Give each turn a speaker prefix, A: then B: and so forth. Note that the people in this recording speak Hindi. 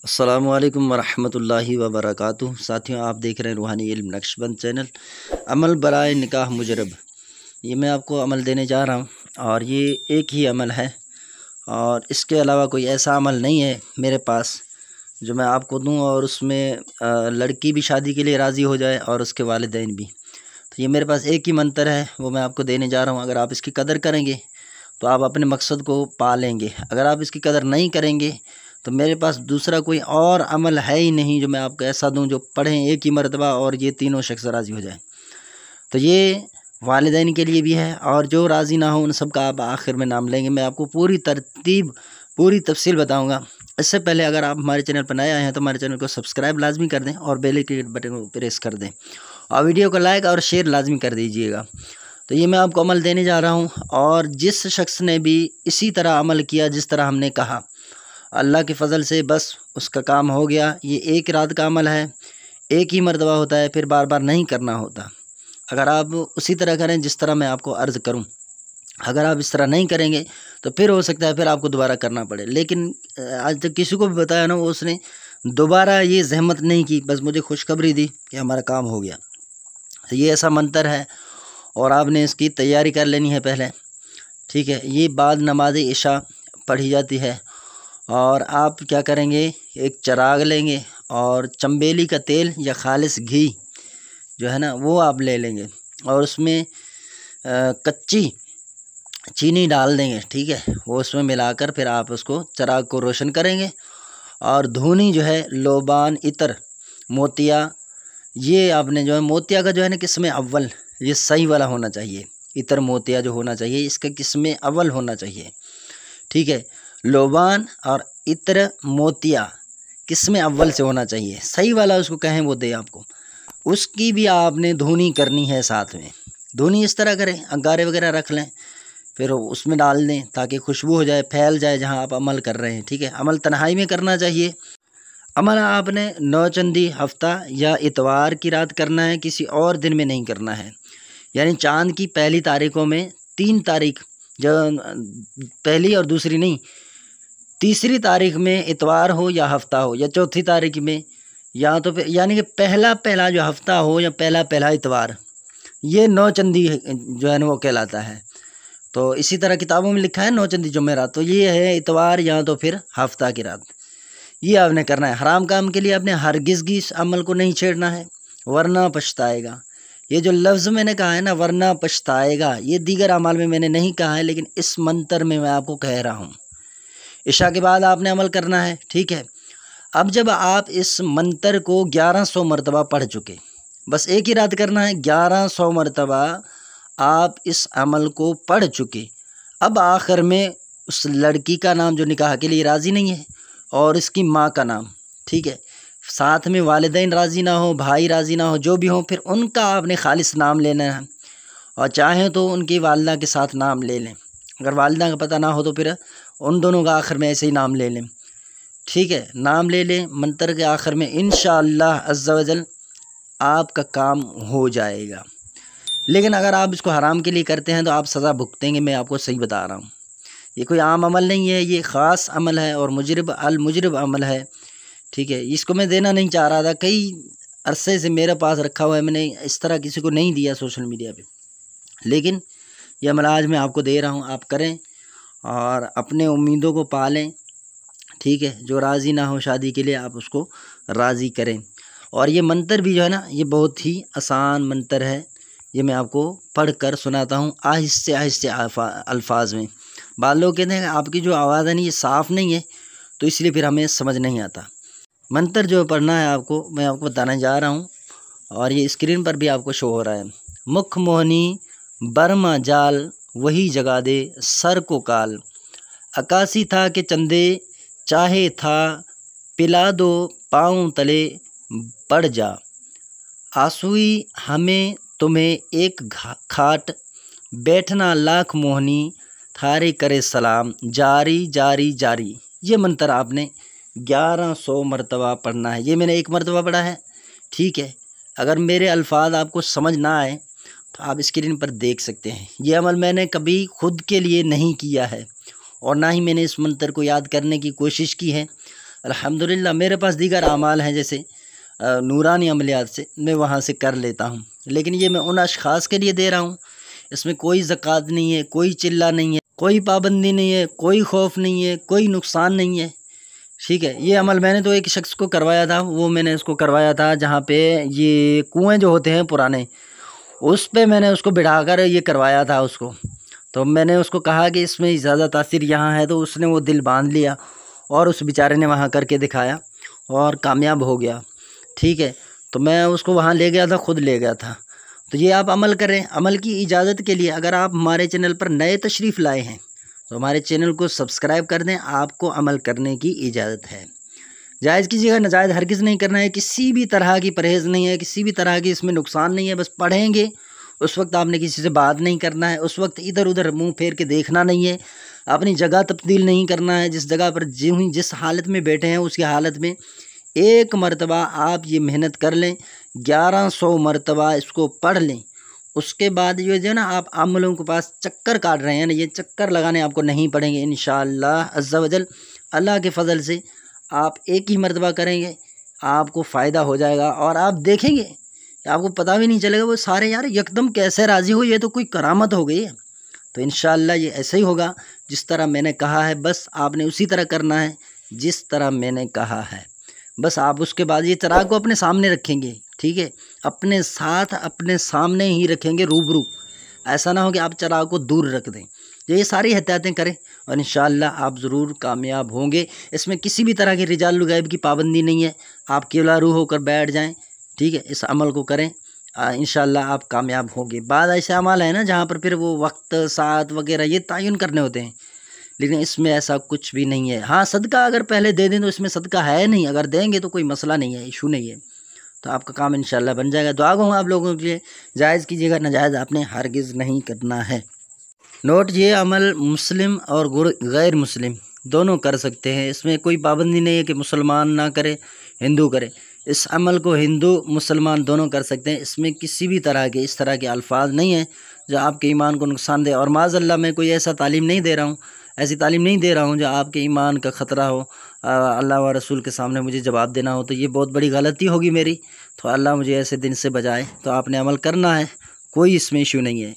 A: अस्सलामुअलैकुम वरहमतुल्लाहि वबरकातुहू। साथियों, आप देख रहे हैं रूहानी इल्म नक्शबंद चैनल। अमल बराए निकाह मुजरब, ये मैं आपको अमल देने जा रहा हूँ और ये एक ही अमल है और इसके अलावा कोई ऐसा अमल नहीं है मेरे पास जो मैं आपको दूँ और उसमें लड़की भी शादी के लिए राज़ी हो जाए और उसके वालिदैन भी। तो ये मेरे पास एक ही मंतर है, वो मैं आपको देने जा रहा हूँ। अगर आप इसकी कदर करेंगे तो आप अपने मकसद को पा लेंगे। अगर आप इसकी कदर नहीं करेंगे तो मेरे पास दूसरा कोई और अमल है ही नहीं जो मैं आपको ऐसा दूं जो पढ़ें एक ही मरतबा और ये तीनों शख्स राज़ी हो जाए। तो ये वालिदैन के लिए भी है और जो राज़ी ना हो उन सब का आप आखिर में नाम लेंगे। मैं आपको पूरी तरतीब पूरी तफसील बताऊंगा। इससे पहले अगर आप हमारे चैनल पर नए आए हैं तो हमारे चैनल को सब्सक्राइब लाजमी कर दें और बेल के बटन को प्रेस कर दें और वीडियो को लाइक और शेयर लाजमी कर दीजिएगा। तो ये मैं आपको अमल देने जा रहा हूँ और जिस शख्स ने भी इसी तरह अमल किया जिस तरह हमने कहा, अल्लाह के फ़ज़ल से बस उसका काम हो गया। ये एक रात का अमल है, एक ही मरतबा होता है, फिर बार बार नहीं करना होता। अगर आप उसी तरह करें जिस तरह मैं आपको अर्ज़ करूं, अगर आप इस तरह नहीं करेंगे तो फिर हो सकता है फिर आपको दोबारा करना पड़े। लेकिन आज तक किसी को भी बताया ना, वो उसने दोबारा ये ज़हमत नहीं की, बस मुझे खुशखबरी दी कि हमारा काम हो गया। तो ये ऐसा मंतर है और आपने इसकी तैयारी कर लेनी है पहले, ठीक है। ये बाद नमाज इशा पढ़ी जाती है और आप क्या करेंगे, एक चिराग लेंगे और चंबेली का तेल या खालिस घी जो है ना वो आप ले लेंगे और उसमें कच्ची चीनी डाल देंगे, ठीक है। वो उसमें मिलाकर फिर आप उसको चिराग को रोशन करेंगे और धुनी जो है लोबान इतर मोतिया, ये आपने जो है मोतिया का जो है ना किस्म अव्वल ये सही वाला होना चाहिए। इतर मोतिया जो होना चाहिए इसका किस्म अव्वल होना चाहिए, ठीक है। लोबान और इत्र मोतिया किस्म अव्वल से होना चाहिए, सही वाला उसको कहें वो दे आपको। उसकी भी आपने धुनी करनी है साथ में। धुनी इस तरह करें, अंगारे वगैरह रख लें, फिर उसमें डाल दें ताकि खुशबू हो जाए, फैल जाए जहाँ आप अमल कर रहे हैं, ठीक है। अमल तन्हाई में करना चाहिए। अमल आपने नौचंदी हफ्ता या इतवार की रात करना है, किसी और दिन में नहीं करना है। यानी चाँद की पहली तारीखों में 3 तारीख, जब पहली और दूसरी नहीं, तीसरी तारीख में इतवार हो या हफ्ता हो, या चौथी तारीख में, या तो यानी कि पहला जो हफ्ता हो या पहला इतवार, ये नौचंदी जो है ना वो कहलाता है। तो इसी तरह किताबों में लिखा है नौचंदी जुमेरात, तो ये है इतवार या तो फिर हफ्ता की रात। ये आपने करना है। हराम काम के लिए आपने हरगिज़ इस अमल को नहीं छेड़ना है, वरना पछताएगा। ये जो लफ्ज़ मैंने कहा है ना, वरना पछताएगा, ये दीगर अमाल में मैंने नहीं कहा है, लेकिन इस मंतर में मैं आपको कह रहा हूँ। इशा के बाद आपने अमल करना है, ठीक है। अब जब आप इस मंतर को 1100 मरतबा पढ़ चुके, बस एक ही रात करना है, 1100 मरतबा आप इस अमल को पढ़ चुके, अब आखिर में उस लड़की का नाम जो निकाह के लिए राज़ी नहीं है और इसकी माँ का नाम, ठीक है, साथ में वालिदैन राज़ी ना हो, भाई राज़ी ना हो, जो भी हो, फिर उनका आपने खालिस नाम लेना है और चाहें तो उनकी वालिदा के साथ नाम ले लें। अगर वालिदा का पता ना हो तो फिर उन दोनों का आखिर में ऐसे ही नाम ले लें, ठीक है। नाम ले लें मंतर के आखिर में, इंशाअल्लाह अज़्ज़ा वजल आपका काम हो जाएगा। लेकिन अगर आप इसको हराम के लिए करते हैं तो आप सज़ा भुगतेंगे, मैं आपको सही बता रहा हूँ। ये कोई आम अमल नहीं है, ये ख़ास अमल है और मुजरिब अमल है, ठीक है। इसको मैं देना नहीं चाह रहा था, कई अरसे से मेरे पास रखा हुआ है, मैंने इस तरह किसी को नहीं दिया सोशल मीडिया पे, लेकिन यह अमल आज मैं आपको दे रहा हूँ। आप करें और अपने उम्मीदों को पालें, ठीक है। जो राज़ी ना हो शादी के लिए आप उसको राज़ी करें। और ये मंतर भी जो है ना ये बहुत ही आसान मंतर है, ये मैं आपको पढ़ कर सुनाता हूँ आहिस्ते आहिस्ते अल्फाज में। बाद लोग कहते हैं आपकी जो आवाज़ है ना ये साफ़ नहीं है, तो इसलिए फिर हमें समझ नहीं आता। मंतर जो पढ़ना है आपको, मैं आपको बताने जा रहा हूँ और ये स्क्रीन पर भी आपको शो हो रहा है। मुख मोहनी बर्मा जाल वही जगा दे सर को काल, अकासी था कि चंदे चाहे था पिला दो पाँव तले बढ़ जा, आंसुई हमें तुम्हें एक खाट बैठना लाख मोहनी थारे करे सलाम जारी जारी जारी। ये मंत्र आपने 1100 मरतबा पढ़ना है। ये मैंने एक मरतबा पढ़ा है, ठीक है। अगर मेरे अल्फाज आपको समझ ना आए तो आप स्क्रीन पर देख सकते हैं। ये अमल मैंने कभी खुद के लिए नहीं किया है और ना ही मैंने इस मंत्र को याद करने की कोशिश की है। अल्हम्दुलिल्लाह मेरे पास दीगर आमाल हैं, जैसे नूरानी अमलियात से मैं वहाँ से कर लेता हूँ, लेकिन ये मैं उन अशख़ास के लिए दे रहा हूँ। इसमें कोई ज़कात नहीं है, कोई चिल्ला नहीं है, कोई पाबंदी नहीं है, कोई खौफ नहीं है, कोई नुकसान नहीं है। ठीक है, ये अमल मैंने तो एक शख्स को करवाया था, वो मैंने उसको करवाया था जहाँ पे ये कुएँ जो होते हैं पुराने, उस पे मैंने उसको बिठाकर ये करवाया था उसको। तो मैंने उसको कहा कि इसमें ज़्यादा तासीर यहाँ है, तो उसने वो दिल बांध लिया और उस बेचारे ने वहाँ करके दिखाया और कामयाब हो गया। ठीक है, तो मैं उसको वहाँ ले गया था, खुद ले गया था। तो ये आप अमल करें। अमल की इजाज़त के लिए अगर आप हमारे चैनल पर नए तशरीफ़ लाए हैं तो हमारे चैनल को सब्सक्राइब कर दें, आपको अमल करने की इजाज़त है। जायज़ कीजिएगा, नाजायज़ हरगिज़ नहीं करना है, किसी भी तरह की परहेज़ नहीं है, किसी भी तरह की इसमें नुकसान नहीं है। बस पढ़ेंगे, उस वक्त आपने किसी से बात नहीं करना है, उस वक्त इधर उधर मुंह फेर के देखना नहीं है, अपनी जगह तब्दील नहीं करना है। जिस जगह पर जिस हालत में बैठे हैं उसकी हालत में एक मरतबा आप ये मेहनत कर लें, 1100 मरतबा इसको पढ़ लें। उसके बाद ये जो है ना, आप आम लोगों के पास चक्कर काट रहे हैं ना, ये चक्कर लगाने आपको नहीं पड़ेंगे इंशाअल्लाह अज़्ज़ा वजल। अल्लाह के फ़ज़ल से आप एक ही मरतबा करेंगे, आपको फ़ायदा हो जाएगा और आप देखेंगे, आपको पता भी नहीं चलेगा वो सारे यार यकदम कैसे राज़ी हो, ये तो कोई करामत हो गई है। तो इंशाअल्लाह ये ऐसे ही होगा जिस तरह मैंने कहा है, बस आपने उसी तरह करना है जिस तरह मैंने कहा है। बस आप उसके बाद ये चिराग को अपने सामने रखेंगे, ठीक है, अपने साथ अपने सामने ही रखेंगे रूबरू। ऐसा ना हो कि आप चिराग को दूर रख दें। ये सारी एहतियातें करें और इंशाअल्लाह आप ज़रूर कामयाब होंगे। इसमें किसी भी तरह की रिजाल गैब की पाबंदी नहीं है, आप केवला रूह होकर बैठ जाएं। ठीक है, इस अमल को करें, इंशाअल्लाह आप कामयाब होंगे। बाद ऐसे अमल है ना जहाँ पर फिर वो वक्त साथ वगैरह ये तयन करने होते हैं, लेकिन इसमें ऐसा कुछ भी नहीं है। हाँ, सदका अगर पहले दे दें तो इसमें सदका है नहीं, अगर देंगे तो कोई मसला नहीं है, इशू नहीं है, तो आपका काम इंशाल्लाह बन जाएगा। दुआ कहूँगा आप लोगों के लिए, जायज़ कीजिएगा, नाजायज़ आपने हरगिज़ नहीं करना है। नोट, ये अमल मुस्लिम और गैर मुस्लिम दोनों कर सकते हैं, इसमें कोई पाबंदी नहीं है कि मुसलमान ना करे हिंदू करे। इस अमल को हिंदू मुसलमान दोनों कर सकते हैं। इसमें किसी भी तरह के इस तरह के अल्फाज नहीं हैं जो आपके ईमान को नुकसान दे। और माज़अल्लाह मैं कोई ऐसा तालीम नहीं दे रहा हूँ, ऐसी तालीम नहीं दे रहा हूँ जो आपके ईमान का ख़तरा हो, अल्लाह व रसूल के सामने मुझे जवाब देना हो, तो ये बहुत बड़ी गलती होगी मेरी। तो अल्लाह मुझे ऐसे दिन से बचाए। तो आपने अमल करना है, कोई इसमें इशू नहीं है।